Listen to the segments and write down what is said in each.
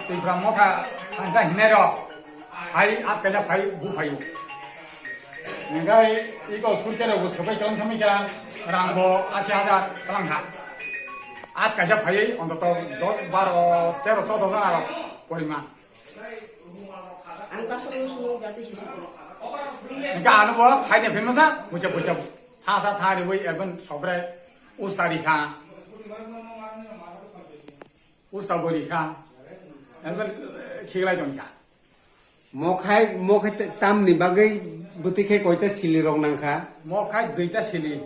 이프라 모타 상자 힘내려 파이 앞에서 파이 무파이 내가 이거 술대로 서베 경험이가 랑고 아시아자 그랑가 앞까지 파이 언더도 도 바로 제로 써도 가나로 버리마 안 가서 수능 자도 시시고 그러니까 아는 거 파이네 변호사 무쳐 하사 타리고 일본 소브레 우사리카 우사보리카 일본 시글라이 동자 mokai tam ni bagai butike koita silirong nangka 모카이 드이타 실리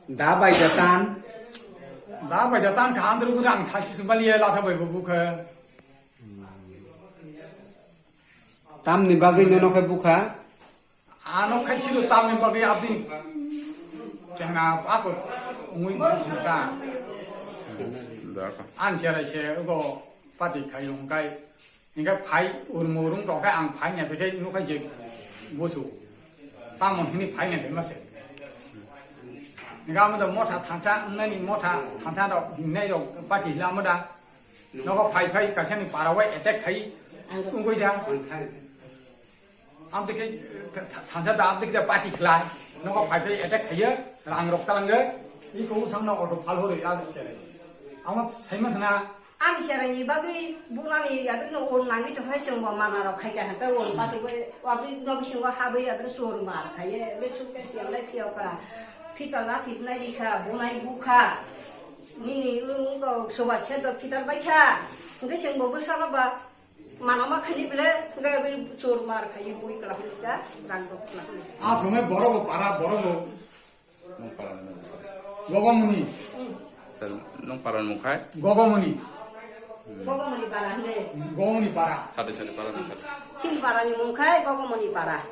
da bai jatan 나 bây tan khám tôi cũng rằng sai sự bali là thay bởi vụ khờ tam ni bagai nono kai bukha nó khách sĩ được tam nên bởi vì áp đi chẳng nào áp được nguyên chúng ta ăn xe lại xe có phát triển khai dùng cái những cái phải ổn mồ đúng đó cái ăn phải nhà cái nó cái gì vô số tam một hình phải nhà bên mà sẽ người ta mua thằng cha nên mua thằng cha đó này rồi phát triển làm đó nó có phải cả chân phải bảo vệ để thấy không có gì anh cái thằng cha đó cái phát triển lại nó có phải để thấy á làm được cái nữa 이 고우상나 어도 발호를 해야 되잖아요. 아마 세면하나 아니 사람이 바기 부나니 야들 온 나기 좀 해서 뭐 만나러 가자 하니까 온 바도 왜 와비 너비신 거 하베 야들 소리 말 가예 왜 죽게 뛰어래 뛰어가 피달라 뒷나리카 부나이 부카 니니 응거 소바체도 기다려 봐차 근데 생보고 살아봐 만나마 칼리블레 그가 왜 소리 말 가예 보이 그러니까 랑도 아 정말 뭐라고 봐라 뭐라고 고고문이 nông paran mukai 고고문이 고고머니 바라는데 고문이 봐라 sade sade paran mukai 친 바라니 뭉카이 고고머니 바라